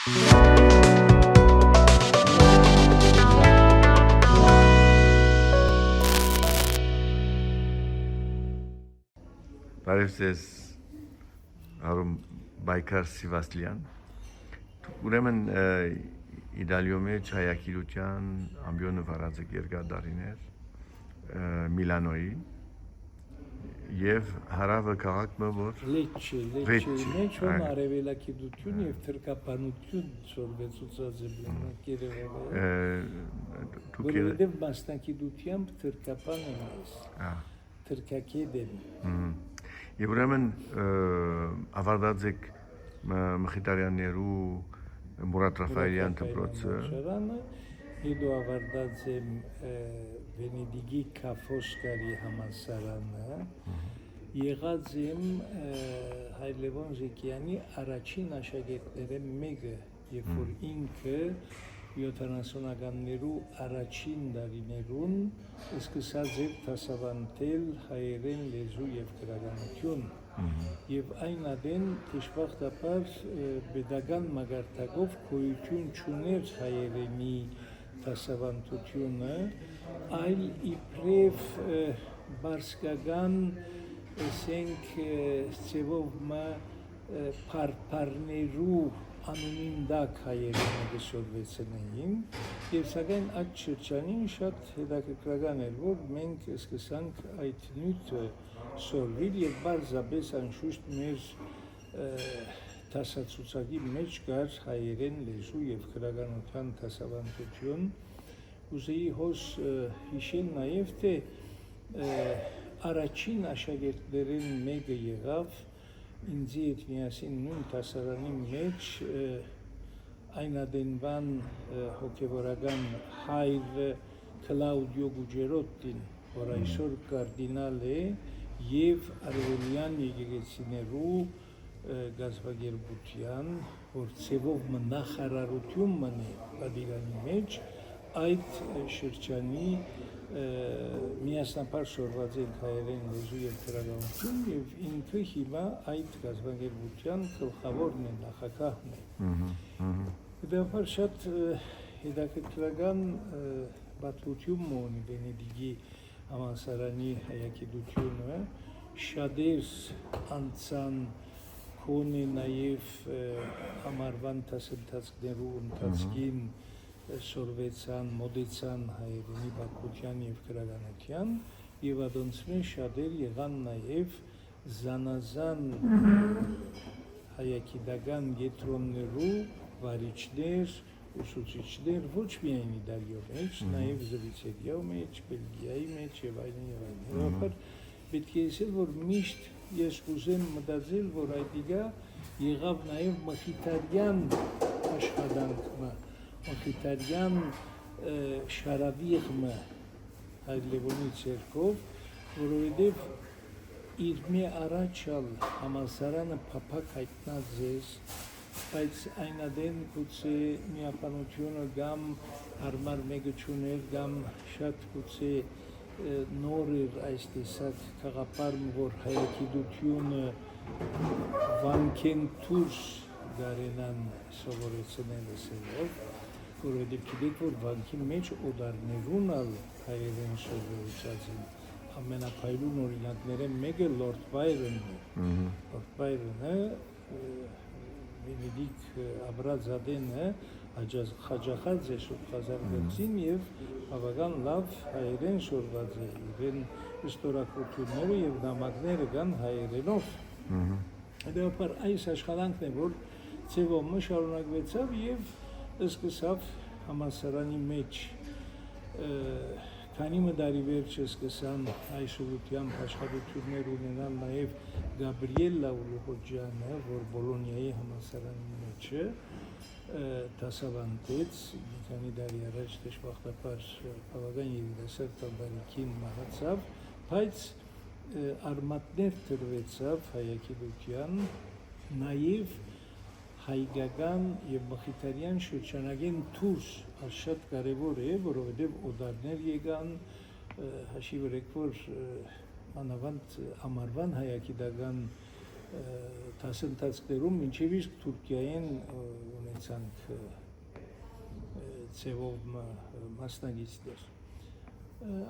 Բարև ձեզ, Արոն Բայկար Սիվասլյան։ Ուրեմն Իտալիո մեջ հայագիտության ամբիոնը վարած եք երկար տարիներ Միլանոյի եւ հարավը քաղաքը որ Լեչչեի մեջ ում արևելագիտություն եւ թրկապանություն շորվեցուցած է Երևանը։ Որովհետեւ մասնակցությամբ թրկապան են ես։ Թրկակեդ են։ Եվ ուրեմն ավարտած եք Մխիթարյաններու Մուրադ Ռաֆայելյան դպրոցը։ Հետո ավարտած եմ Վենեդիգի Կաֆոսկարի համալսարանը։ Եղած եմ Հայ Լևոն Զեկյանի առաջին աշակերտները մեկը, երբ որ ինքը 70-ականներու առաջին տարիներուն սկսած էր դասավանդել հայերեն լեզու եւ գրականություն եւ այն ադեն դժբախտաբար pedagogan մագարտակով գոյություն չուներ հայերենի դասավանդությունը այլ իբրև բարսկական ասենք ծևով փարփարներու անունին դակ հայերենը գշորվեցնեին եւ սակայն այդ շրջանին շատ հետաքրքրական էր որ մենք սկսանք այդ նյութը սորվել եւ բարձրապես անշուշտ մեր դասացուցակի մեջ կար հայերեն լեզու եւ գրականության դասավանդություն ուզեի հոս հիշել նաեւ թե առաջին աշակերտներին մեկը եղավ ինձ հետ միասին նույն դասարանի մեջ այն ադենվան հոգևորական հայր Կլաուդիո Գուջերոտին, որ այսօր կարդինալ է եւ արևելյան եկեղեցիներու գազագերբության, որ ծևով նախարարություն մնի Վատիկանի մեջ, այդ շրջանի միասնապար շորված են հայերեն լեզու եւ գրականություն եւ ինքը հիմա այդ գազագերբության գլխավորն է, նախագահն է։ Դա շատ հետաքրքրական պատմություն ունի Վենեդիգի համալսարանի հայագիտությունը, շատեր անցան քոնի նաեւ համարվան դասընթացներու ընթացքին սորվեցան, մոդեցան հայերենի պատմության եւ գրականության եւ ադոնց մեջ շատեր եղան նաեւ զանազան հայագիտական կենտրոններու վարիչներ, ուսուցիչներ ոչ միայն Իտալիո մեջ, նաեւ Զվիցերիա մեջ, Բելգիայի մեջ եւ այլն եւ այլն։ Հետո պետք է ասել, որ միշտ ես կուզեմ մտածել, որ այդիկա եղավ նաեւ Մխիթարյան աշխատանքը Մխիթարյան շարավիղմը Հայ Լևոնի ցերկով, որովհետև իր մի առաջալ համալսարանը փափակ հայտնած էր, բայց այն ադեն գուցե միապանությունը կամ հարմար մեկը չուներ, կամ շատ գուցե նոր էր այս տեսակ խաղապարը, որ հայագիտությունը վանքեն դուրս գարենան սովորեցնել ասելով, որովհետև գիտեք, որ վանքի մեջ օդարներուն ալ հայերեն սովորեցած են ամենափայլուն օրինակները մեկը Լորդ Բայրոնն է։ Լորդ Բայրոնը Վենեդիկ Աբրազադենը հաջախած է շուտ 1000 եւ բավական լավ հայերեն սորված է։ Իրեն ստորագրությունները եւ նամակները կան հայերենով։ Հետո այս աշխատանքն է, որ ծևոմը շարունակվեցավ եւ սկսավ համալսարանի մեջ քանի մդարի վերջը սկսան այս ուղղությամբ աշխատություններ ունենալ նաև Գաբրիելա Ուլուխոջյանը, որ Բոլոնիայի համալսարանի մեջ դասավանդեց, մի քանի տարի առաջ դժբախտաբար բավական երիտասարդ տարիքին մահացավ, բայց արմատներ տրվեցավ հայագիտության, նաև հայկական եւ մխիթարյան շրջանագեն դուրս շատ կարեւոր է, որովհետեւ օդարներ եկան, հաշիվ եք, որ մանավանդ ամառվան հայագիտական դասընթացներում մինչև իսկ Թուրքիային ունեցանք ձևով մասնագետներ։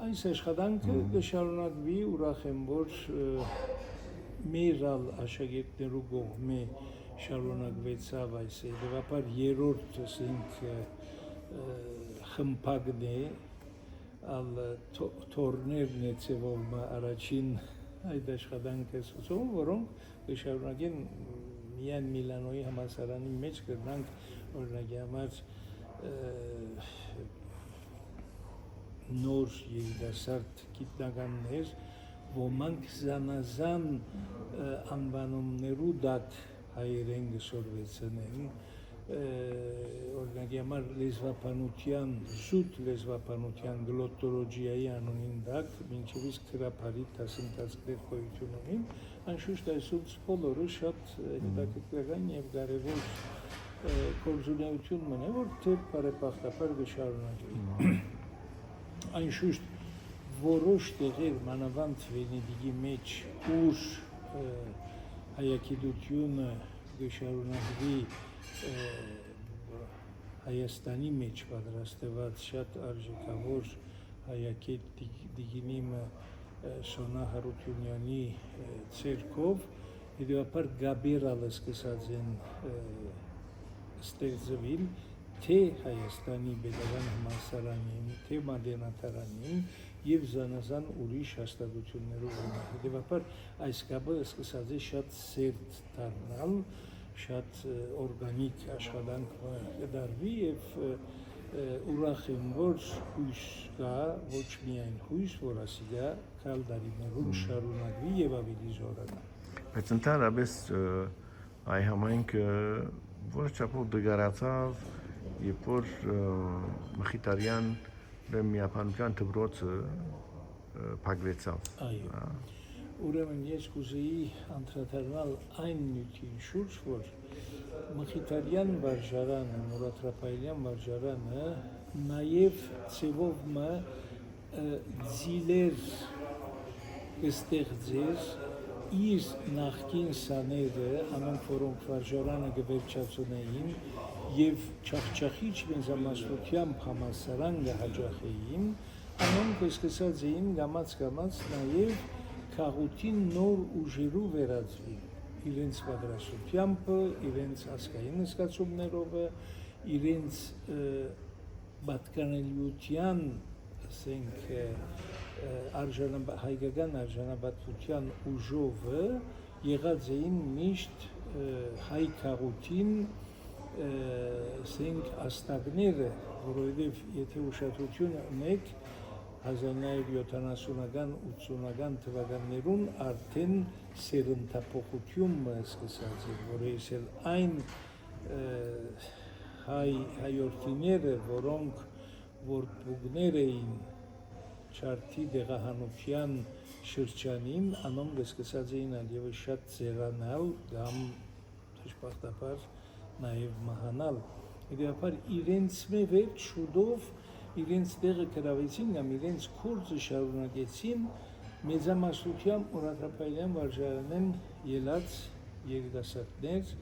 Այս աշխատանքը կշարունակվի, ուրախ եմ, որ մեր աշակերտներու կողմէ շարունակվեցավ այս հետևաբար երրորդ խմբակն է, թորներն է ձևով առաջին այդ աշխատանքը ցուցում, որոնք կշարունակեն միայն Միլանոյի համալսարանի մեջ կգնանք օրինակի համար նոր երիտասարդ գիտնականներ, ոմանք զանազան անվանումներու դակ հայերեն գսորվեցնեն, օրինակի համար լեզվաբանության, զուտ լեզվաբանության գլոտոլոգիայի անունին դակ, մինչև իսկ թրափարի դասընթացներ գոյություն ունին, անշուշտ այսուց բոլորը շատ հետաքրքրական եւ կարեւոր գործունեություն մնա, որ թե բարեբախտաբար կշարունակվի։ Անշուշտ որոշ տեղեր մանավանդ Վենեդիգի մեջ, ուր հայագիտությունը կշարունակվի Հայաստանի մեջ պատրաստված շատ արժեքավոր հայագետ դիգինիմ Սոնա Հարությունյանի ցերկով, հետևաբար գաբերալը սկսած են ստեղծվել թե Հայաստանի պետական համալսարանին, թե մատենադարանին եւ զանազան ուրիշ հաստատություններով։ Հետևաբար այս կապը սկսած է շատ սերտ դառնալ, շատ օրգանիկ աշխատանք կդարվի եւ ուրախ եմ, որ հույս կա, ոչ միայն հույս, որ ասիգա կալ դարիներում շարունակվի եւ ավելի զորանա։ Բայց ընդհանրապես այ համայնքը որոշ չափով դգարացավ, երբ որ Մխիթարյան միապանության դպրոցը փակվեցավ։ Այո։ Ուրեմն ես կուզեի անդրադառնալ այն նյութին շուրջ, որ Մխիթարյան վարժարանը, Մուրադ Ռաֆայելյան վարժարանը նաև ցևով ձիլեր կստեղծեր իր նախկին սաները, անոնք որոնք վարժարանը կվերջացնեին եւ չախչախիչ մեծամասնությամբ համալսարան կհաջախեին, անոնք սկսած էին գամած նաև քաղաքին նոր ուժերու վերածվի, իրենց պատրաստությամբ, իրենց ազգային զգացումներով, իրենց պատկանելիության, ասենք, հայկական արժանապատվության ուժով եղած էին միշտ հայ քաղաքին, ասենք, աստակները, որովհետև եթե ուշադրություն ունեք 1970-ական, 80-ական թվականներուն արդեն սերնդափոխություն սկսած էր, որ եսել այն հայորդիները, որոնք որ բուգներ էին չարթի դեղահանության շրջանին, անոնք սկսած էին այլևս շատ ձերանալ կամ դժբախտաբար նաև մահանալ։ Հետևաբար իրենց մեջ շուտով իրենց տեղը գրավեցին կամ իրենց կուրսը շարունակեցին մեծամասնությամբ Մուրադ Ռաֆայելյան վարժարանեն ելած երիտասարդներ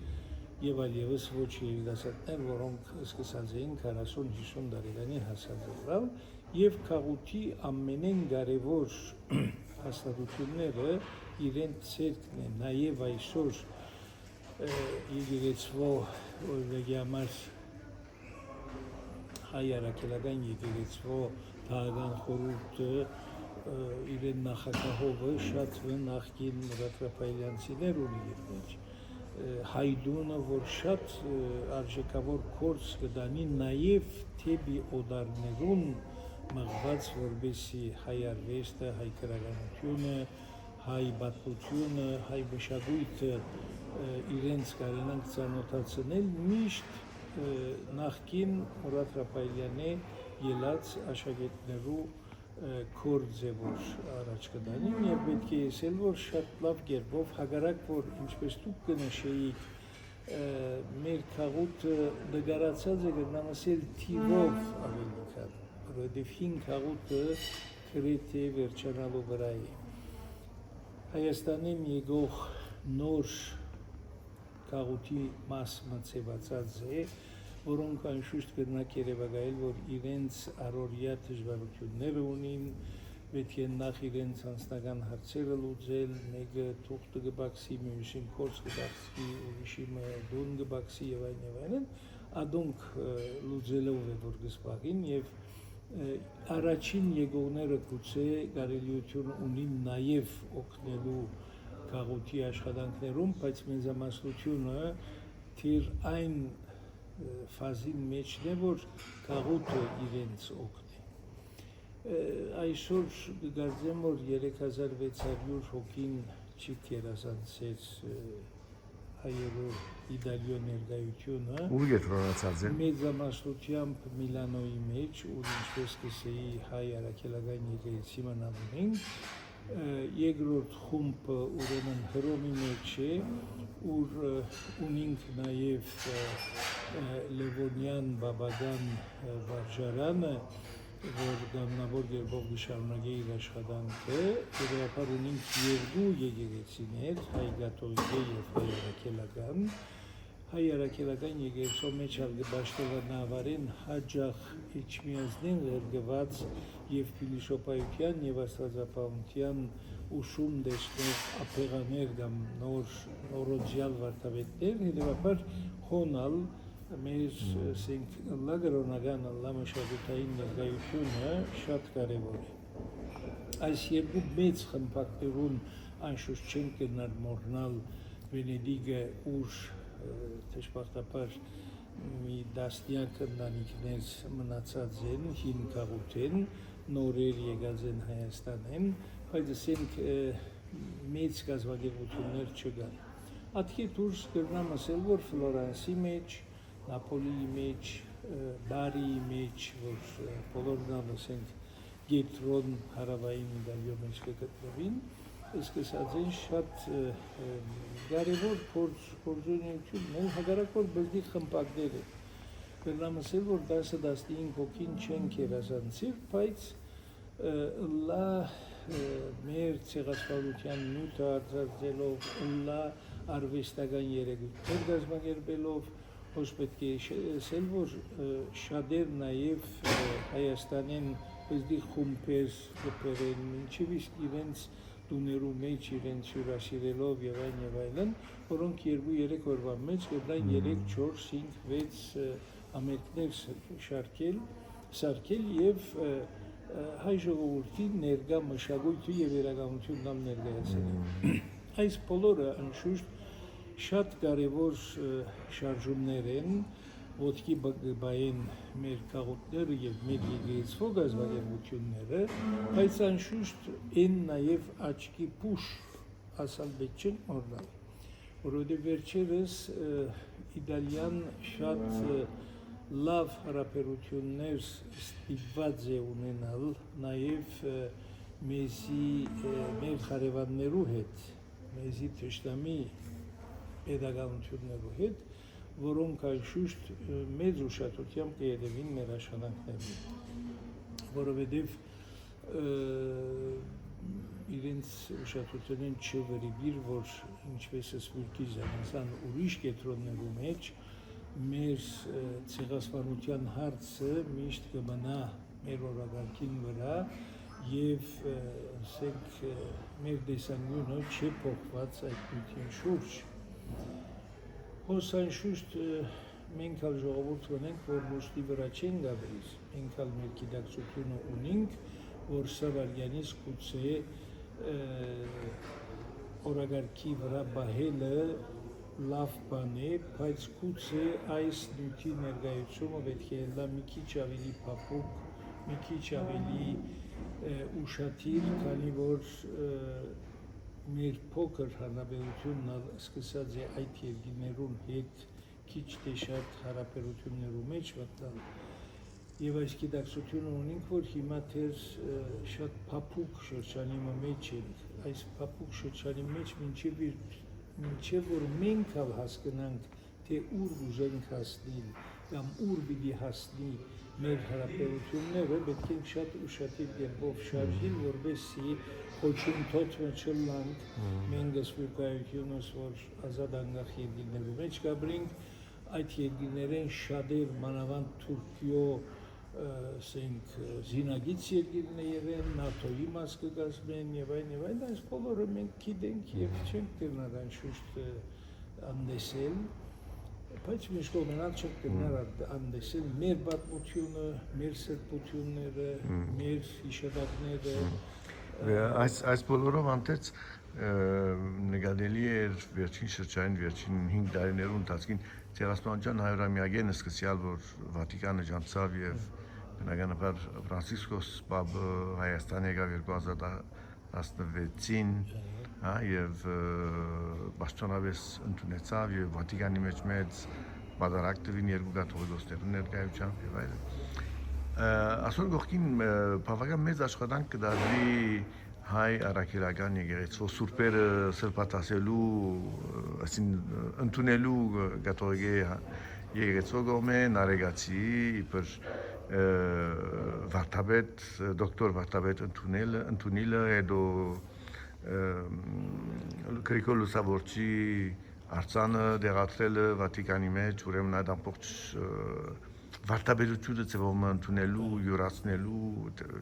եւ այլևս ոչ երիտասարդներ, որոնք սկսած էին 40-50 տարեկանի հասարակալ եւ քաղաքի ամենեն կարեւոր հաստատությունները իրենց ցերկն են, նաեւ այսօր եկեղեցվո օրինակի համար հայ առաքելական եկեղեցվո թագական խորհուրդը իրեն նախագահովը շատ նախկին Մուրադ Ռաֆայելյանցիներ ունի իր մեջ, հայդունը, որ շատ արժեքավոր գործ կդանի նաև թեպի օդարներուն մղված, որբեսի հայ արվեստը, հայ գրականությունը, հայ պատմությունը, հայ մշակույթը իրենց կարենանք ծանոթացնել միշտ նախկին Մուրադ Ռաֆայելյանի ելած աշակերտներու կորձևոր առաջ կդանին եւ պետք է ասել, որ շատ լավ կերպով հակառակ որ ինչպես դուք կնշեիք մեր քաղուտը դգարացած է գտնամ ասել թիվով ավելի քան, որովհետեւ հին քաղուտը գրեթե վերջանալու վրա է։ Հայաստանին եկող նոր քաղուտի մաս մցեվածած է, որոնք անշուշտ կրնակ երևակայել, որ իրենց առօրյա դժվարությունները ունին, պետք է նախ իրենց անձնական հարցերը լուծել, մեկը թուղթը կբացի, մյուսին փորձ կբացի, ուրիշի դուն կբացի եւ այլն, ադոնք լուծելով է որ կսպագին եւ առաջին եկողները գուցե կարելիություն ունին նաեւ օգնելու քաղուտի աշխատանքներում, բայց մեծամասնությունը թիր այն ֆազին մեջն է, որ քաղուտը իրենց օգնի այսօր կգարձեմ, որ 3600 հոգին չի կերասանցեց հայերու իդալիո ներկայությունը Ուր գետրոնացած են։ մեծամասնությամբ Միլանոյի մեջ, ուր ինչպես կսեի հայ արաքելական եկեղեցի մնավորին, երկրորդ խումբը ուրեմն Հռոմի մեջ է, ուր ունինք նաև Լևոնյան բաբական վարժարանը, որ գաննավոր գերբով գշարունակե իր աշխատանքը, երևապար ունինք երկու եկեղեցիներ, հայ կաթոլիկե և հայ արաքելական։ Հայ արաքելական եկեղեցու մեջ ալգբաշտովանավարեն հաջախ իջմիազնին ղերգված և փիլիսոփայության և աստվածապահության ուշում դեսնող ափեղաներ կամ նորոձյալ վարդապետներ, երևապար խոնալ մեր լագրոնական լամաշակութային ներկայությունը շատ կարևոր է։ Այս երկու մեծ խմբակներուն անշուշտ չեն կրնար մոռնալ Վենեդիգը, ուր դժբախտաբար մի դասնյակ ընտանիքներ մնացած են, հին քաղուտ են, նորեր եկած են Հայաստանեն, բայց ասենք մեծ կազմակերպություններ չկան։ Ատքի դուրս կրնամ ասել, որ Ֆլորանսի մեջ, Նապոլիի մեջ, Բարիի մեջ, որ բոլորն ասենք գետրոն հարավային Իտալիո մեջ կգտնվին, սկսած են շատ կարևոր գործունեություններ, հակառակորդ բզդի խմբակներ են։ Կրնամ ասել, որ 10-15 հոգին չեն կերասանցիր, բայց լա մեր ցեղասպանության նյութը արձակելով, լա արվեստական երևույթներ կազմակերպելով, ոչ պետք է ասել, որ շատեր նաև Հայաստանեն բզդի խումբեր կբերեն, մինչև իսկ իրենց տուներու մեջ իրենց հյուրասիրելով եւ այլն, որոնք 2-3 օրվա մեջ կդան 3, 4, 5, 6 ամերկներ սարքել եւ հայ ժողովրդի ներկա մշակույթը եւ իրականությունն ներկայացնել։ Այս բոլորը անշուշտ շատ կարևոր շարժումներ են, ոտքի բային մեր քաղուտները եւ մեր եկեղեցու կազմակերպությունները, բայց անշուշտ են նաեւ աչքի փուշ ասալ պետք չէ մոռնալ, որովհետեւ վերջերս Իտալիան շատ լավ հարաբերություններ ստիպված է ունենալ նաեւ մեր հարևաններու հետ, մեզի թշնամի պետականություններու հետ, որոնք անշուշտ մեծ ուշադրությամբ կերևին մեր աշխատանքներին, որովհետև իրենց ուշադրությունն չվերիվիր, որ ինչպես սպուրքի զանազան ուրիշ կետրոններու մեջ մեր ցեղասպանության հարցը միշտ կմնա մեր օրակարգին վրա եւ ասենք մեր դեսանգյունը չի փոխված այդ նույն շուրջ։ Հոսանշուշտ մենք ալ ժողովուրդ ունենք, որ մուշտի վրա չեն գավրից, մենք ալ մեր գիտակցությունը ունենք, որ Սավարյանից գուցե օրակարգի վրա բահելը լավ բան է, բայց գուցե այս նյութի ներկայությունը պետք է լա մի քիչ ավելի փափուկ, մի քիչ ավելի ուշադիր, քանի որ մեր փոքր հանրապետությունն սկսած է այդ երկրներուն հետ քիչ թե շատ հարաբերություններու մեջ մտնել եւ այս գիտակցությունը ունենք, որ հիմա դեռ շատ փափուկ շրջանի մեջ ենք, այս փափուկ շրջանի մեջ մինչև որ մենք հասկանանք թե ուր ուզենք հասնել, կամ ուր պիտի հասնի մեր հարաբերությունները, պետք է շատ ուշադիր կերպով շարժել, որպեսզի խոչընդոտը չլանք, մենք սպիրկայությունս, որ ազատ անկախ երկիրներու մեջ կապրենք, այդ երկիրներեն շատեր մանավանդ Թուրքիո զինագից երկիրներ են, ՆԱՏՕ-ի մաս կկազմեն եւ այլն, այս բոլորը մենք գիտենք եւ չենք կրնար անշուշտ անդեսել, բայց միշտ կողմենալ չենք կրնար անդեսել մեր պատմությունը, մեր սրբությունները, մեր հիշատակները։ Այս բոլորով անտեց նկատելի էր վերջին շրջային, վերջին 5 տարիներու ընթացքին Տերասպանության 100-ամյակին սկսյալ, որ Վատիկանը ջանցավ եւ բնականաբար Ֆրանցիսկոս Պապը Հայաստան եկավ 2016-ին, եւ պաշտոնապես ընդունեցավ եւ Վատիկանի մեջ մեծ պատարակ տվին երկու կաթողիկոսների ներկայությամբ եւ այլն։ Այսօր գողքին բավական մեծ աշխատանք կդարվի հայ առաքելական եկեղեցու սուրբերը սրբատասելու, այսին ընդունելու կաթողիկե եկեղեցու կողմեն արեգացի իբր վարդապետ, դոկտոր վարդապետ ընդունիլը հետո Գրիգոր Լուսավորչի արձանը դեղացրելը Վատիկանի մեջ, ուրեմն այդ ամբողջ վարդապետությունը ձևով ընդունելու, յուրացնելու,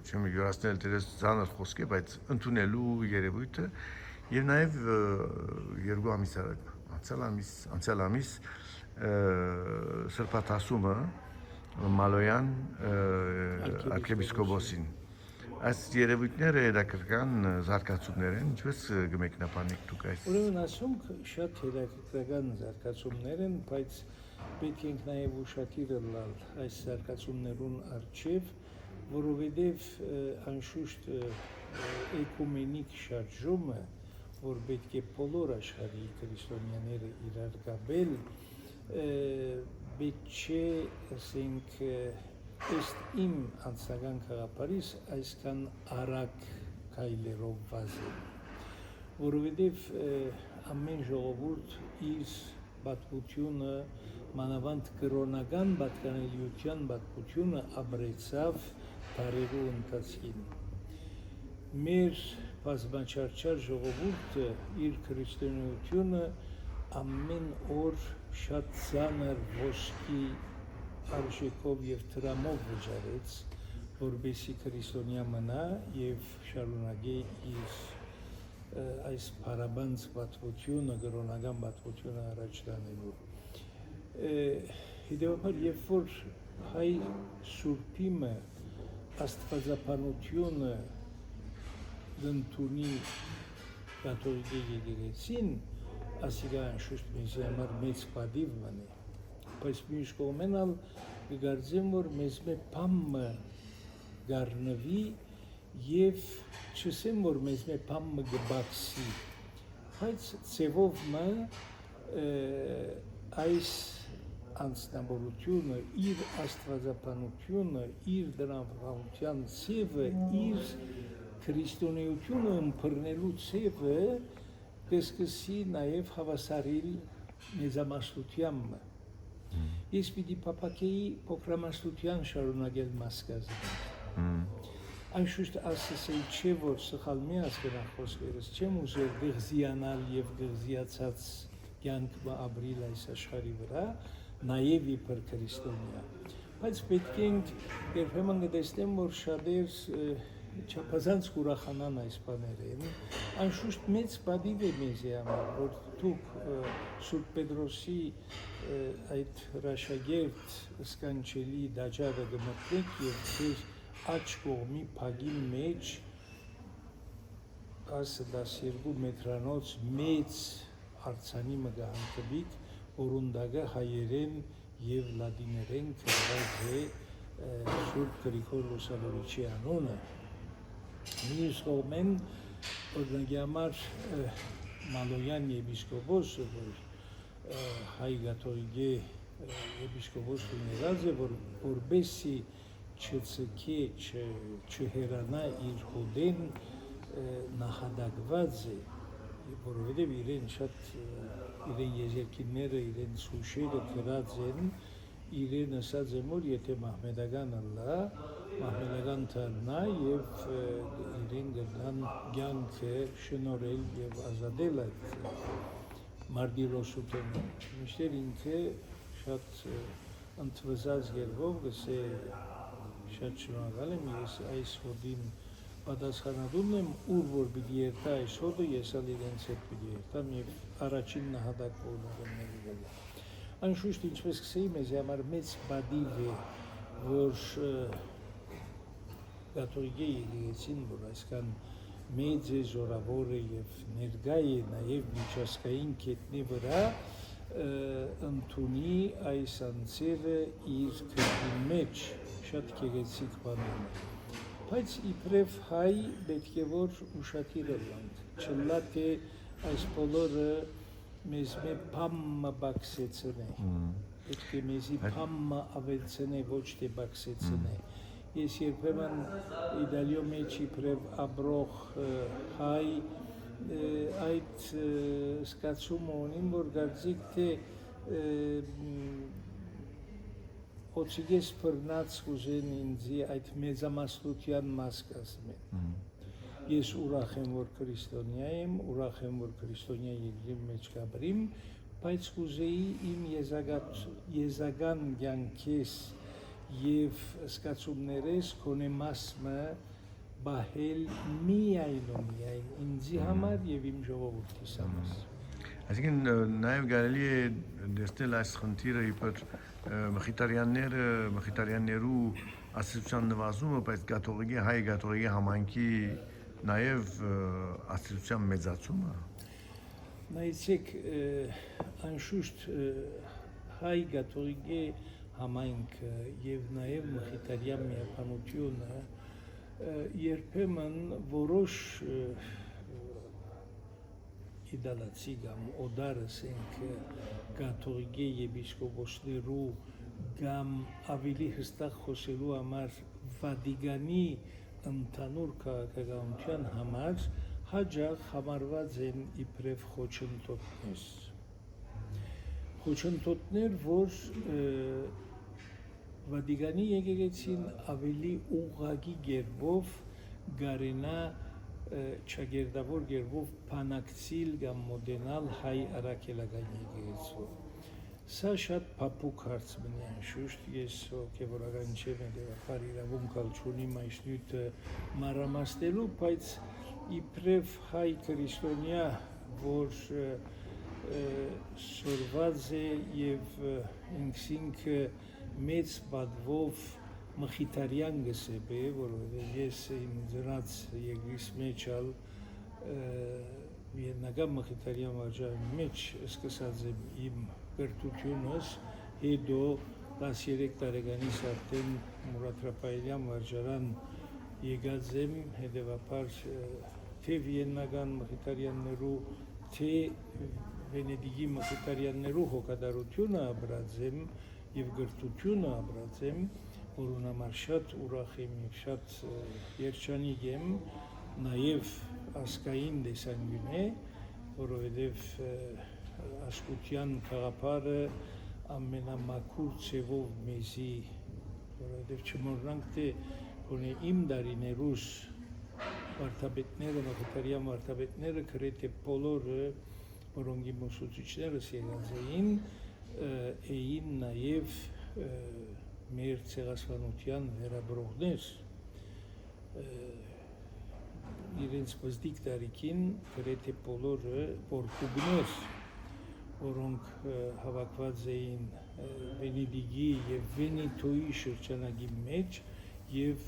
չեմ յուրացնել դերս ցաներ խոսք է, բայց ընդունելու երևույթը եւ նաեւ երկու ամիս անցյալ ամիս սրբատասումը Մալոյան arciepiskopոսին այս երևույթները հետաքրքրական զարգացումներ են, ինչպես կմեկնաբանեք դուք այս։ Ուրեմն ասում շատ հետաքրքրական զարգացումներ են, բայց պետք է նաև ուշադիր լինել այս զարգացումներուն առջև, որովհետև անշուշտ էկումենիկ շարժումը, որ պետք է բոլոր աշխարհի քրիստոնյաները իրար կապել, պետք չէ, ասենք, ըստ իմ անձնական գաղափարիս այսքան արագ քայլերով վազել, որովհետև ամեն ժողովուրդ իր պատմությունը, մանավանդ կրոնական պատկանելիության պատմությունը ապրեցավ դարերու ընթացքին։ Մեր բազմաչարչար ժողովուրդը իր քրիստոնեությունը ամեն օր շատ ծանր ոսկի արժեքով եւ դրամով վճարեց, որպեսզի քրիստոնյա մնա եւ շարունակի իր այս փարաբանց պատմությունը, կրոնական պատմությունը առաջ տանելու։ Հետևաբար, երբ որ հայ սուրբիմը աստվածաբանությունը ընդունի կաթողիկե եկեղեցին, ասիկա անշուշտ մեզ համար մեծ պատիվ մնի, բայց մյուս կողմեն ալ կգարձեմ, որ մեզ մե պամը գարնվի եւ չսեմ, որ մեզ մե պամը գբացի, բայց ծևով մը այս անձնավորությունը, իր աստվածաբանությունը, իր դրամապահության ծևը, իր քրիստոնեությունը ըմբռնելու ծևը կսկսի նաև հավասարիլ մեծամասնությամբ։ Ես պիտի պապակեի փոքրամասնության շարունակել մասկազը։ Անշուշտ ասեսեի չէ, որ սխալ մի ասկենա խոսքերս չեմ ուզել գղզիանալ եւ գղզիացած կյանք ապրիլ այս աշխարհի վրա, նաև իբր քրիստոնյա։ Բայց պետք է երբեմն գտեսնեմ, որ շատեր չափազանց կուրախանան այս բաներեն, անշուշտ մեծ պատիվ է մեզ համար, որ դուք Սուրբ Պետրոսի այդ հրաշագերտ սկանչելի դաջարը գմտնեք եւ ձեր աջ կողմի փագի մեջ 10-12 մետրանոց մեծ արձանի մգահանքվիկ, որունդագը հայերեն եւ լատիներեն գրված է Սուրբ Գրիգոր Լուսավորչի անունը։ Մյուս կողմեն, օրինակի համար Մալոյան եպիսկոպոսը, որ հայ կաթողիկե եպիսկոպոս կներած է, որպեսզի չծկի, չհերանա իր հոդեն նախադակված է, որովհետև իրեն եզերքինները, իրեն սուշերը գրած են իրեն ասած եմ որ եթե մահմեդական ըլլա մահմեդական թարնա եւ իրեն գնան կյանքը շնորհել եւ ազատել այդ մարտիրոսությունը միշտ ինքը շատ ընդվզած երբով գսե շատ շնորհակալ եմ ես այս հոդին պատասխանատուն եմ ուր որ պիտի երթա այս հոդը ես ալ իրենց հետ պիտի երթամ եւ առաջին նահատակ որոնների գլա անշուշտ ինչպես կսեի մեզ համար մեծ բադիվ է որ կաթողիկե եկեղեցին որ այսքան մեծ է զորավոր է եւ ներկա է նաեւ միջազգային կետնի վրա ընդունի այս անձերը իր քրի մեջ շատ գեղեցիկ բաներ բայց իբրև հայ պետք է որ ուշադիր լինենք չլա թե այս բոլորը մեզ մի փամը բացեցնե պետք է մեզի փամը ավելցնե ոչ թե բացեցնե ես երբեմն իդալիո մեջ իբրև ապրող հայ այդ սկացումը ունին որ գարձիկ թե Օցիգես բռնած ուզեն ինձի այդ մեծամասնության մաս կազմեն։ Ես ուրախ եմ, որ քրիստոնյա եմ, ուրախ եմ, որ քրիստոնյա երկրի մեջ կապրիմ, բայց կուզեի իմ եզական կյանքես եւ սկացումներես կոնե մասը բահել միայն ինձի համար եւ իմ ժողովրդիս համար։ Այսինքն նաև կարելի է դեսնել այս խնդիրը իբր մխիթարյաններու ասացության նվազումը, բայց հայ կաթողիկե համայնքի նաև ասացության մեծացումը։ Նայեցեք, անշուշտ հայ կաթողիկե համայնքը եւ նաև մխիթարյան միապանությունը երբեմն որոշ իդալացի կամ օդարս ենք կաթողիկե եպիսկոպոսներու կամ ավելի հստակ խոսելու համար Վատիկանի ընդհանուր քաղաքականության համար հաջող համարված են իբրև խոչընդոտներ, որ Վատիկանի եկեղեցին ավելի ուղղակի կերպով գարենա չագերդավոր գերբով բանակցիլ կամ մոդենալ հայ արաքելական եկեղեցու։ Սա շատ փափուկ հարց մնի անշուշտ, ես հոգևորական չեմ հետևաբար իրավունք չունիմ այս նյութը մանրամասնելու, բայց իբրև հայ քրիստոնյա, որ սորված է եւ ինքսինքը մեծ բադվով մխիթարյան գսեպ է, որովհետև ես իմ ծնած երկրիս մեջ ալ Վիեննական մխիթարյան վարժարանի մեջ սկսած եմ իմ կրթությունս, հետո 13 տարեկանից արդեն Մուրադ Ռաֆայելյան վարժարան եկած եմ, հետևաբար թե Վիեննական մխիթարյաններու, թե Վենեդիգի մխիթարյաններու հոգատարությունը ապրած եմ եւ կրթությունը ապրած եմ, որուն համար շատ ուրախ եմ եւ շատ երջանիկ եմ, նաեւ ազգային տեսանկյուն է, որովհետեւ աշխուժան խաղապարը ամենամաքուր ցևով մեզի, որովհետեւ չմոռանանք թե գոնե իմ դարիներուս վարդապետները, մխիթարյան վարդապետները գրեթե բոլորը, որոնք իմ ուսուցիչներս եղած էին նաեւ մեր ցեղասպանության վերաբրողներ իրենց բզդիկ տարիքին գրեթե բոլորը որքուգներ, որոնք հավաքված էին Վենեդիգի եւ Վենետոյի շրջանագի մեջ եւ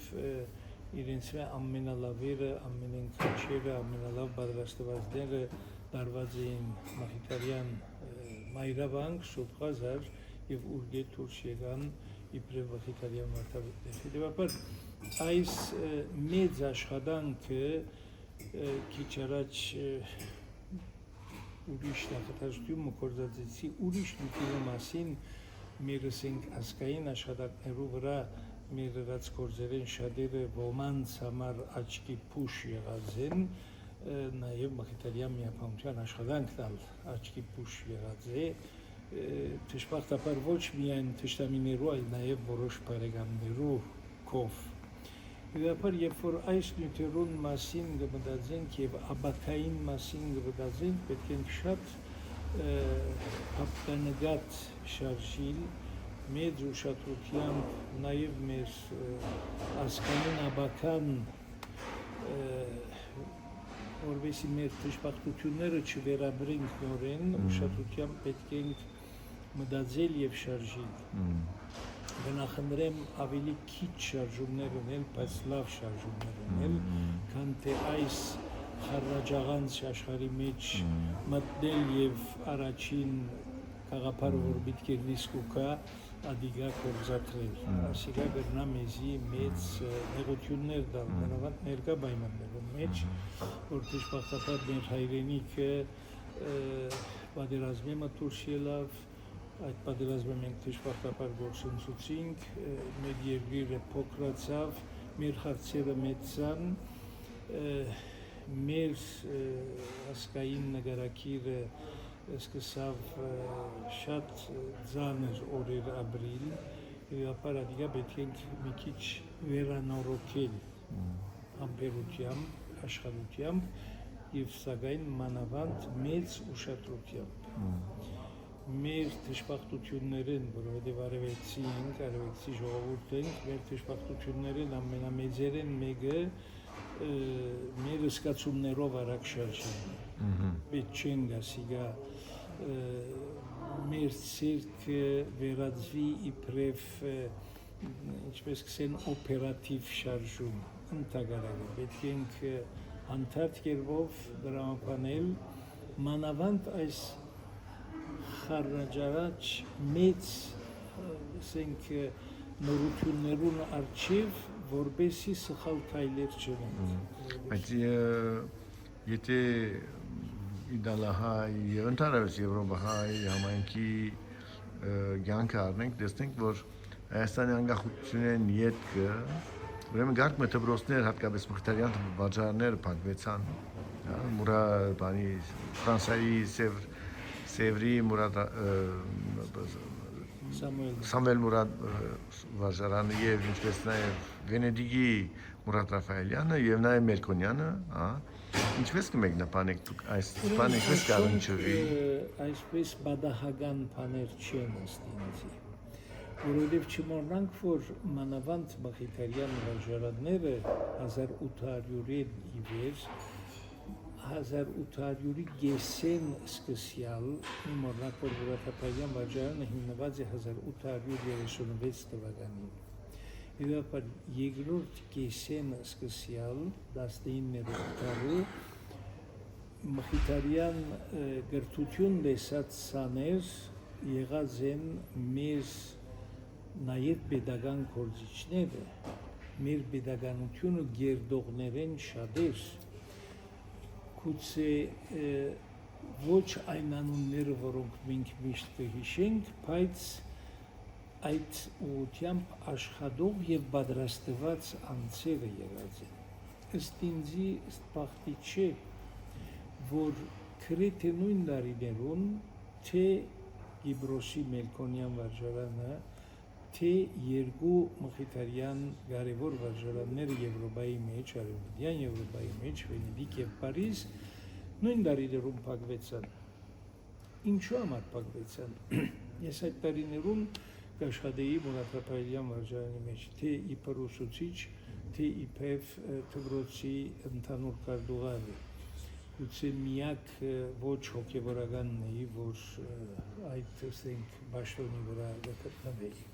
իրենց ամենալավերը, ամենքաչերը, ամենալավ պատրաստվածները տարված էին մխիթարյան մայրավանք, Սոփղազար եւ Ուրգետ դուրս եկան իբրև մխիթարյան վարդապետներ։ Հետևաբար այս մեծ աշխատանքը քիչ առաջ ուրիշ նախատեսություն մկործածեցի ուրիշ նյութերի մասին մերս ենք ազգային աշխատանքներու վրա մեր դրած գործերեն շատերը ոմանց համար աչքի փուշ եղած են, նաև մխիթարյան միապանության աշխատանքն ալ աչքի փուշ եղած է, Թշպախտաբար ոչ միայն թշնամիներու, այլ նաև որոշ բարեկամներու կով։ Իդեպար, երբ որ այս նյութերուն մասին կմտածենք եւ աբակային մասին կմտածենք, պետք է շատ ապկանգատ շարժիլ մեծ ուշադրությամբ նաև մեր ազգային աբական որովհետեւ մեր դժբախտությունները չվերաբերենք նորեն, ուշադրությամբ պետք է մտածել եւ շարժիլ։ Բնախնդրեմ ավելի քիչ շարժումներ ունել, բայց լավ շարժումներ ունել, քան թե այս խառնաջաղանց աշխարհի մեջ մտնել եւ առաջին գաղափարը, որ պետք է դիսկուկա, ադիգա կորզակրել։ Ասիկա գրնա մեզի մեծ նեղություններ դալ, բնավանդ ներկա պայմաններում մեջ, որ դժբախտաբար մեր հայրենիքը պատերազմի մտուր ելավ, այդ պատերազմը մենք դժբախտաբար գործընթացինք, մեր երկիրը փոքրացավ, մեր հարցերը մեծան, մեր ազգային նկարագիրը սկսավ շատ ծանր օրեր ապրիլ, եւ ապարադիգա պետք է մի քիչ վերանորոգել ամբերությամբ, աշխատությամբ եւ սակայն մանավանդ մեծ ուշադրությամբ։ Մեր դժբախտություններին, որովհետև արևելցի ենք, արևելցի ժողովուրդ ենք, մեր դժբախտություններին ամենամեծերեն մեկը մեր զգացումներով արագ շարժելն։ Պետք չեն գասիգա մեր ցիրկը վերածվի իբրև ինչպես կսեն օպերատիվ շարժում, ընդհանրապես պետք է անդարտ կերպով դրամապանել մանավանդ այս խառնաջարաճ մեծ ասենք նորություններուն արչիվ որբեսի սխալ քայլեր չունենք։ Բայց եթե իդալահայ եւ ընդհանրապես եվրոպահայ համայնքի ցանկը առնենք, տեսնենք, որ Հայաստանի անկախությունն յետքը ուրեմն գարկ մտաբրոցներ հատկապես մխիթարյան վաճառները փակվեցան, մուրա բանի Ֆրանսիայի Սևրի Մուրադ Սամվել Մուրադ վաճառանը եւ ինչպես նաեւ Վենեդիգի Մուրադ Ռաֆայելյանը եւ նաեւ Մերկոնյանը, ինչպես կմեկնաբանեք դուք այս բանը ինչպես կարող ինչուի այսպես բադահական բաներ չեն ըստ որովհետև չմոռանանք, որ մանավանդ մխիթարյան վաճառանները 1800-ին ի վեր 1800-ի գեսեն սկսյալ մի մոռանանք, որ Մուրաթափայյան վաճառանը հիմնված է 1836 թվականին։ Իդեպար երկրորդ գեսեն սկսյալ 19-րդ դարի մխիթարյան գրթություն լեսած սաներ եղած են մեր նաև pedagogan գործիչները, մեր pedagoganությունը գերդողներեն շատեր Գուցե ոչ այն անունները, որոնք մենք միշտ կհիշենք, բայց այդ ուղղությամբ աշխատող եւ պատրաստված անձերը եղած են։ Ըստ ինձի պախտի չէ, որ գրեթե նույն տարիներուն թե Գիբրոսի Մելքոնյան վաճառանը, թե երկու մխիթարյան կարևոր վաճառանները Եվրոպայի մեջ, Արևմտյան Եվրոպայի մեջ, Վենեդիկ եւ Փարիզ, նույն տարիներում փակվեցան։ Ինչու համար փակվեցան։ Ես այդ տարիներում կաշխատեի Մուրաթափայյան վաճառանի մեջ, թե իբր ուսուցիչ, թե իբր դպրոցի ընդհանուր կարդուղարը։ Գուցե միակ ոչ հոգեվորականն էի, որ այդ ասենք բաշտոնի վրա գտնվեի։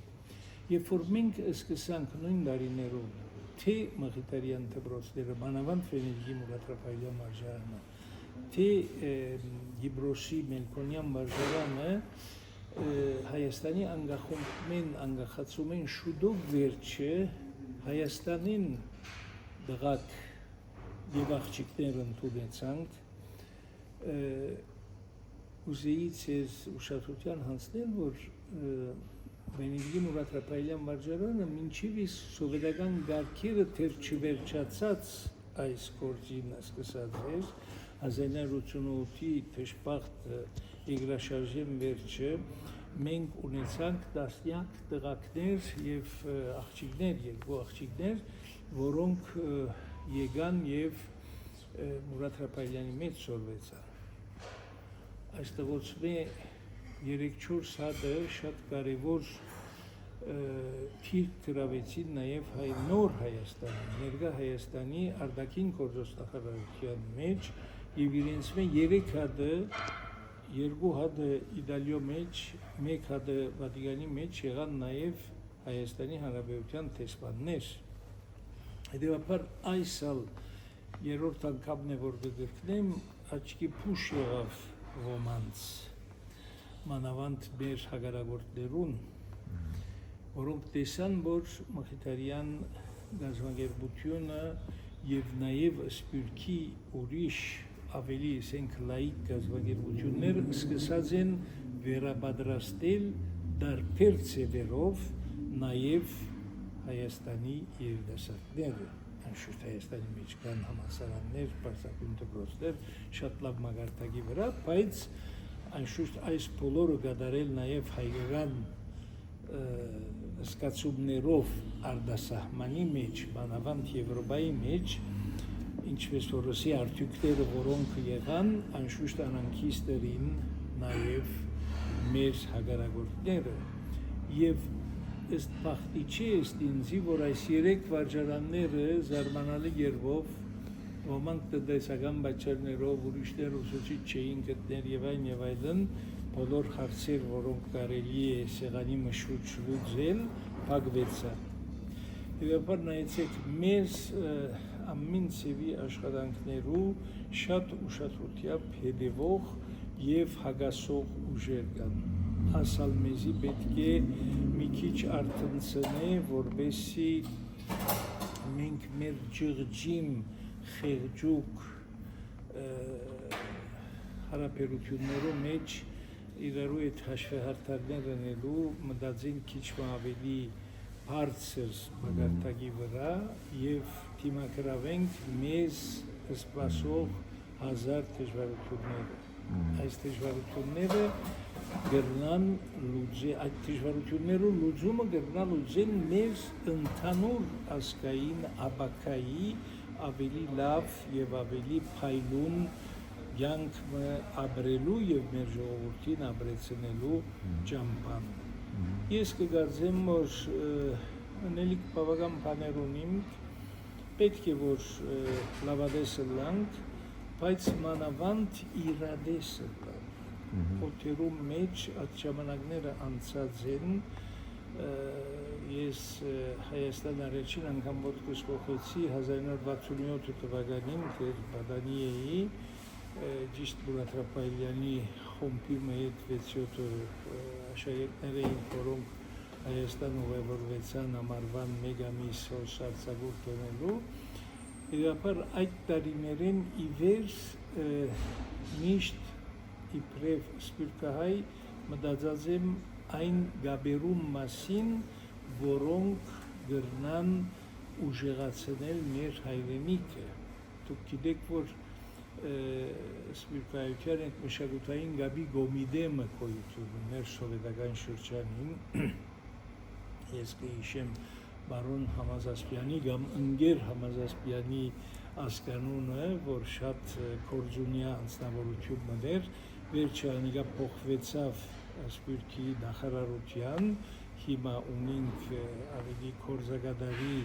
Երբ որ մենք սկսանք նույն տարիներում թե մխիթարյան դպրոցները, մանավանդ Վենեդիկի Մուրաթափայյան վաճառանը, թե Գիբրոսի Մելքոնյան վաճառանը Հայաստանի անկախացում են շուտով վերջը Հայաստանին դղակ եւ աղջիկներ ընդունեցանք ուզեի ցեզ ուշադրության հանձնել, որ Վենեդիկի Մուրաթափայյան վաճառանը մինչև սովետական գարքերը թեր չվերջացած այս գործին սկսած էր 1988-ի թշպախտ երկրաշարժի վերջը մենք ունեցանք տասնյակ տղակներ եւ աղջիկներ, երկու աղջիկներ, որոնք եկան եւ Մուրադ Հրապարյանի մեջ սորվեցան։ Այստեղից 3-4 հատը շատ կարևոր թիրք գրավեցին նաև նոր Հայաստանի, ներկա Հայաստանի արտաքին գործոստնախարարության մեջ եւ իրենց 3 հատը, 2 հատը Իտալիո մեջ, 1 հատը Վատիկանի մեջ եղան նաև Հայաստանի Հանրապետության տեսփաններ։ Հետևաբար այսալ երրորդ անգամն է որ կգրկնեմ, աչքի փուշ եղավ ոմանց, մանավանդ մեր հակառակորդներուն, որոնք տեսան, որ Մխիթարյան գազագերբությունը եւ նաեւ Սփյուռքի ուրիշ ավելի ասենք լայիկ գազագերբություններ սկսած են վերապատրաստել դարբեր ծևերով նաեւ Հայաստանի երիտասարդները, անշուշտ Հայաստանի մեջ կան համալսարաններ, բարձրագույն դպրոցներ, շատ լավ մագարտակի վրա, բայց անշուշտ այս բոլորը կատարել նաեւ հայկական զգացումներով արտասահմանի մեջ, մանավանդ Եվրոպայի մեջ, ինչպես որ ասի արդյունքները, որոնք եղան, անշուշտ անհանգիստերին նաև մեր հակառակորդները եւ ըստ բախտի չի ըստ ինձի, որ այս 3 վարժարանները զարմանալի երբով ոմանք տնտեսական պատճառներով ուրիշներ ուսուցիչ չէին գտնել եւ այլն բոլոր հարցեր, որոնք կարելի է սեղանի մշուճ լուծել, փակվեցան։ Եվրոպան նայեցեք մեզ ամեն ծևի աշխատանքներու շատ ուշադրությամբ հետևող եւ հագասող ուժեր կան։ Ասալ մեզի պետք է մի քիչ արթնցնե, որպեսզի մենք մեր ջղջիմ խեղճուկ հարաբերություններու մեջ իրարու այդ հաշվեհարթարներ անելու մտածեն քիչ ավելի բարձր մագարտակի վրա եւ դիմակրավենք մեզ սպասող հազար դժվարությունները։ Այս դժվարությունները գրնան լուծել, այդ դժվարություններու լուծումը գրնա լուծել մեր ընդհանուր ազգային ապակայի ավելի լավ եւ ավելի փայլուն յանքը ապրելու եւ մեր ժողովրդին ապրեցնելու ճամփան։ Ես կգարձեմ, որ անելիք բավական բաներ ունենք, պետք է որ լավադեսը լանք, բայց մանավանդ իրադեսը լանք։ Օթերու մեջ այդ ժամանակները անցած են, ես Հայաստան առաջին անգամ ոտքս կողեցի 1967 թվականին դեր Բադանի էի, ճիշտ Մուրադ Հրապարյանի խումբի հետ 6-7 աշակերտներ էին, որոնք Հայաստան ուղևորվեցան ամառվան մեկ ամիս արձակուրդ ունելու։ Իրապար այդ տարիներին ի վեր միշտ իբրև սփյուռքահայ մտածած եմ այն գաբերում մասին, որոնք գրնան ուժեղացնել մեր հայրենիքը։ Դուք գիտեք, որ սփյուռքահայության այդ մշակութային գաբի գոմիդեմը գոյություն ուներ սովետական շրջանին։ Ես կհիշեմ բարոն Համազասպյանի կամ ընկեր Համազասպյանի ասկանունը, որ շատ կորձունյա անձնավորություն մներ, վերջը անիկա փոխվեցավ Սփյուռքի նախարարության, հիմա ունենք ավելի կորզագադարի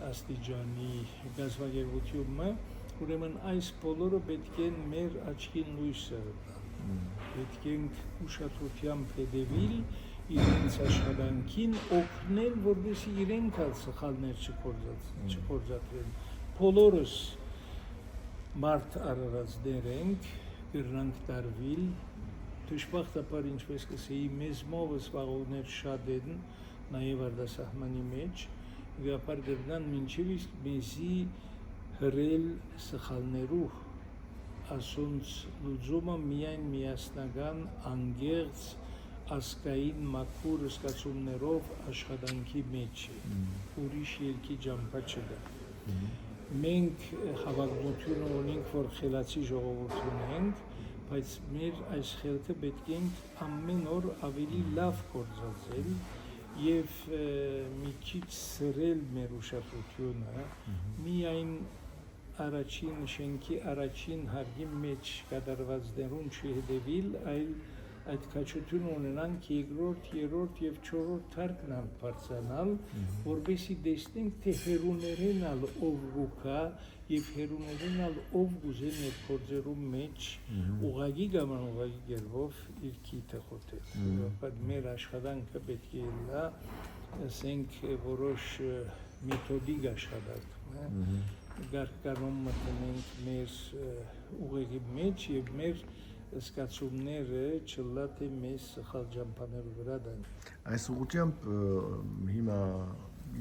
աստիճանի գազագերբությունը, ուրեմն այս բոլորը պետք է մեր աչքին լույսը տան, պետք է ուշադրությամբ հետևել իրենց աշխատանքին, օգնել, որպեսզի իրենք սխալներ չկործածվեն։ Բոլորս մարդ արարածներ ենք, կրնանք տարվիլ, դժբախտաբար ինչպես կսեի, մեզ մովը զբաղողներ շատ են, նաև արտասահմանի մեջ, իհապար կրնան մինչև իսկ մեզի հրել սխալներու, ասոնց լուծումը միայն միասնական անգերց ազգային մաքուր զգացումներով աշխատանքի մեջ է, ուրիշ երկի ճամփա չկա։ Մենք հավակնություն ունենք, որ խելացի ժողովուրդ ունենք, բայց մեր այս խելքը պետք է ամեն օր ավելի լավ կործածել եւ մի քիչ սրել մեր ուշադրությունը միայն առաջին շենքի առաջին հարկի մեջ կատարվածներուն չհետևիլ, այլ այդ քաջությունը ունենանք երկրորդ, երրորդ եւ չորրորդ հարկն բարձրանալ, որովհետեւ տեսնենք թե հերուներեն ալ ով գուկա եւ հերուներեն ալ ով գուզե մեր կորձերում մեջ ուղագի կամ ուղագի գերբով իր քիթը խոթել։ Բայց մեր աշխատանքը պետք է լա, ասենք որոշ մեթոդիկ աշխատանք, գարկանում մտնենք մեր ուղեղի մեջ եւ մեր սկացումները չլա թե մեզ սխալ ճամփաներու վրա դան։ Այս ուղղությամբ հիմա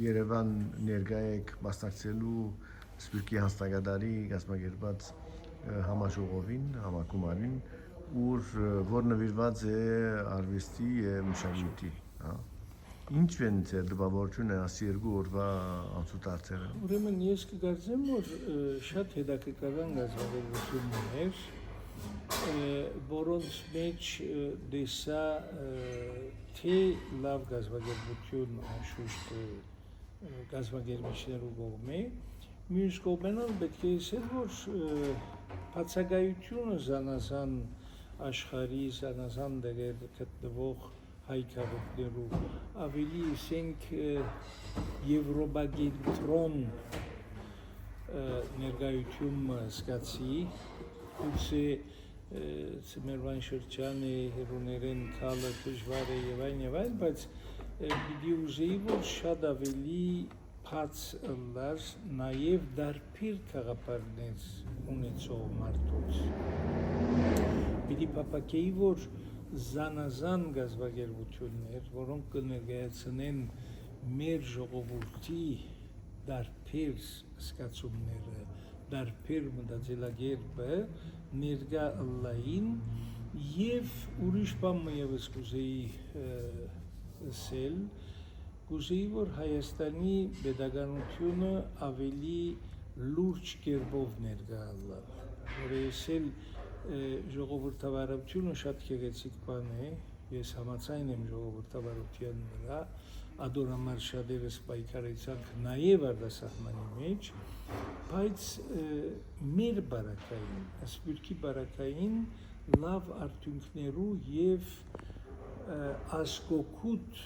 Երևան ներկայ եք մասնակցելու Սփյուռքի հանձնագետարի կազմակերպած համաժողովին, համագումարին, որ նվիրված է արվեստի եւ մշակույթի, հա։ Ինչ են ձեր դպավորությունը ասի երկու օրվա անցուդարձերը։ Ուրեմն ես կգործեմ, որ շատ հետաքրքրական գազագերբություններ, որոնց մեջ դեսա թե լավ գազագերբություն անշուշտ գազագերբիչներու կողմէ, մյուս կողմենալ պետք է ասել, որ բացակայությունը զանազան աշխարհի զանազան դերեր գտնվող հայ քաղաքներու ավելի ասենք եվրոպագետրոն ներկայություն սկացի, գուցե ծմերվան շրջանը հերուներեն քալը դժվար է եւ այլն, բայց պիտի ուզեի, որ շատ ավելի բաց ըլլար նաեւ դարբեր քաղաքներ ունեցող մարդուց։ Պիտի պապակեի, որ զանազան գազագերբություններ, որոնք կներկայացնեն մեր ժողովրդի դարբեր սկացումները, դարբեր մտածելակերպը ներկա ըլլային եւ ուրիշ բան եւս կուզեի ասել, կուզեի, որ Հայաստանի պետականությունը ավելի լուրջ կերպով ներկա ըլլա, որ ասել ժողովրդավարությունը շատ գեղեցիկ բան է, ես համաձայն եմ ժողովրդավարության վրա, ադորամար շատերս պայքարեցանք նաև արտասահմանի մեջ, բայց մեր բարակային, Սփյուռքի բարակային լավ արդյունքներու եւ ազգօգուտ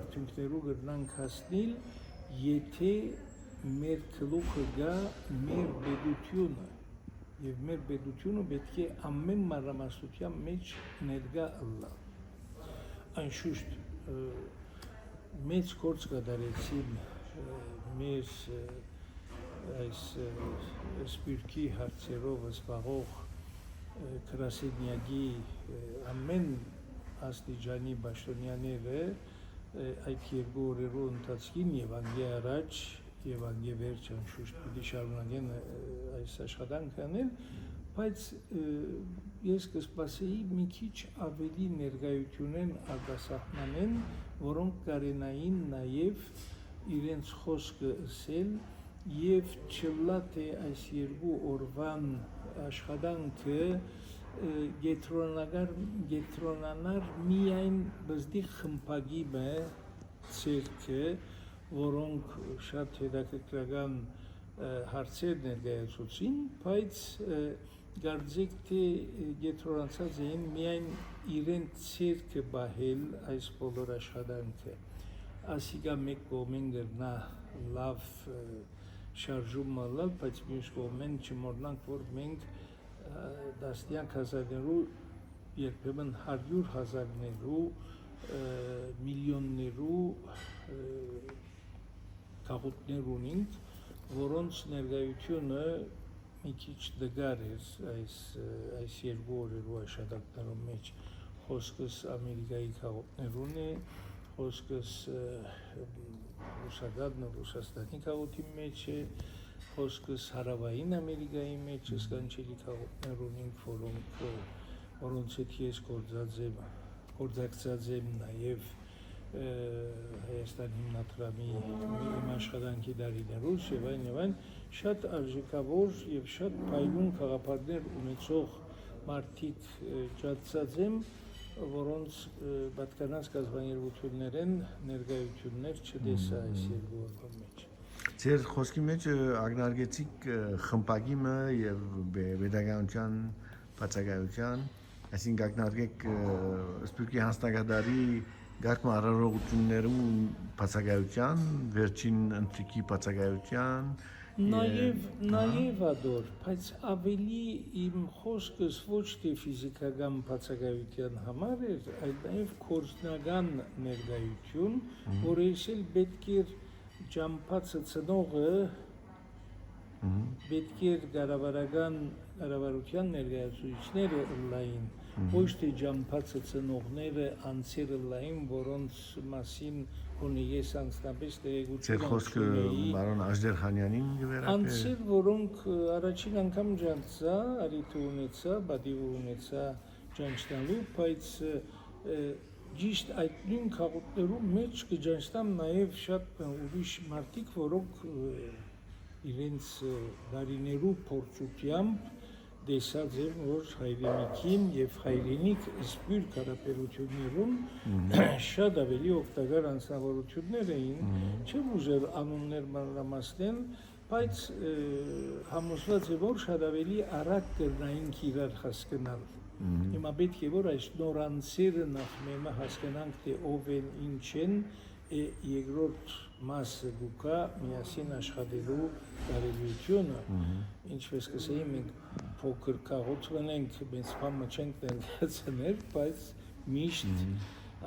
արդյունքներու կրնանք հասնել, եթե մեր գլուխը գա մեր պետությունը եւ մեր պետությունը պետք է ամեն մանրամասնության մեջ ներկա ըլլա։ Անշուշտ մեծ գործ կատարեցին մեր այս Սփյուռքի հարցերով զբաղող գրասենյակի ամեն աստիճանի պաշտոնյաները այդ երկու օրերու ընթացքին եւ անգե առաջ եւ անգե վերջ անշուշտ պիտի շարունակեն այս աշխատանքը անել, բայց ես կսպասեի մի քիչ ավելի ներկայությունեն արտասահմանեն, որոնք կարենային նաեւ իրենց խոսքը ասել եւ չլա թե այս երկու օրվան աշխատանքը գետրոնանար միայն բզդի խմբագի ցերկը, որոնք շատ հետաքրքրական հարցեր ներկայացուցին, բայց կարծեք թե գետրոնացած էին միայն իրենց ցերկը բահել այս բոլոր աշխատանքը։ Ասիկա մեկ կողմեն գրնա լավ շարժում մալալ, բայց մյուս կողմեն չմոռնանք, որ մենք դասնյակ հազարներու, երբեմն 100,000-ներու, միլիոններու քաղաքներ ունենք, որոնց ներկայությունը մի քիչ դգար էր այս երկու օրերու աշխատանքներու մեջ, խոսքս Ամերիկայի քաղաքներուն է, խոսքս Ռուսաստանի քաղաքի մեջ է, խոսքս Հարավային Ամերիկայի մեջ սկանչելի քաղաքներ ունենք, որոնց հետ ես գործակցած եմ նաև Հայաստան հիմնադրամի իմ աշխատանքի տարիներուց եւ այլն, շատ արժեքավոր եւ շատ փայլուն խաղապարներ ունեցող մարդիկ ջատցած եմ, որոնց պատկանած կազմակերպություններ են ներկայություններ չտեսա այս երկու օրվա մեջ։ Ձեր խոսքի մեջ ակնարկեցիք խմբագիմը եւ pedagogical բացակայության, այսինքն ակնարկեք Սփյուռքի հանձնագետարի գարկման արարողություններու բացակայության, վերջին ընտրիկի բացակայության Նաև ադոր, բայց ավելի իմ խոսքս ոչ թե ֆիզիկական բացակայության համար էր, այլ նաև կորձնական ներկայություն, որ այսել պետք էր ճամփածը ծնողը պետք էր կառավարության ներկայացուցիչները լային, ոչ թե ճամփածը ծնողները անձերը լային, որոնց մասին ունի ես անձնապես տեղեկություն Ձեր խոսքը բարոն Աժդերխանյանին գվերակը անձեր, որոնք առաջին անգամ ջանցա, արիթը ունեցա, բադիվը ունեցա ջանչնալու, բայց ճիշտ այդ նույն քաղաքներու մեջ կջանցնամ նաև շատ ուրիշ մարդիկ, որոնք իրենց դարիներու փորձությամբ դեսած են, որ հայրենիքին եւ հայրենիք սփյուռք հարաբերություններում շատ ավելի օգտակար անձնավորություններ էին, չեմ ուզել անուններ մանրամասնել, բայց համոզված եմ, որ շատ ավելի արագ կրնային իրար հասկանալ։ Հիմա պետք է որ այս նոր անձերը նախ մեմը հասկանանք, թե ով են, ինչ են, երկրորդ մասը գուկա միասին աշխատելու կարելիությունը, ինչպես կսեի մենք փոքր քաղոց ունենք, մենք բամը չենք ներկայացնել, բայց միշտ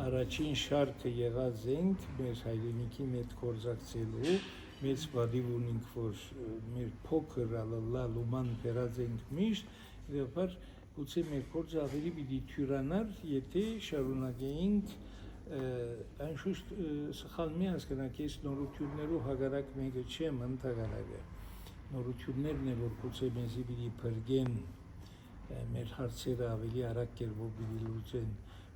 առաջին շարքը եղած ենք մեր հայրենիքի հետ գործակցելու, մեծ բադիվ ունենք, որ մեր փոքր լալուման բերած ենք միշտ, իրավար գուցե մեր գործը ավելի պիտի թյուրանար, եթե շարունակեինք անշուշտ սխալ մի հասկանանք, ես նորություններու հագարակ մեկը չեմ ընդհանրակը, նորություններն է, որ գուցե մեզի պիտի փրկեն մեր հարցերը ավելի արագ կերպով պիտի լուծեն,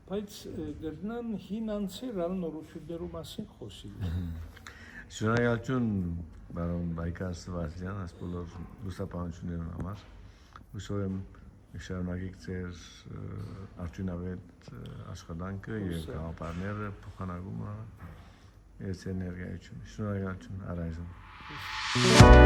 բայց գրնան հին անձեր ալ նորություններու մասին խոսիլ։ Շնորհակալություն բարոն Բայկար Սևասյան, այս բոլոր լուսապանություններուն համար, հուսով եմ շարունակեք ձեր արդյունավետ աշխատանքը եւ գաղափարները փոխանակումը եւ ձեր ներկայությունը։ Շնորհակալություն առայժմ։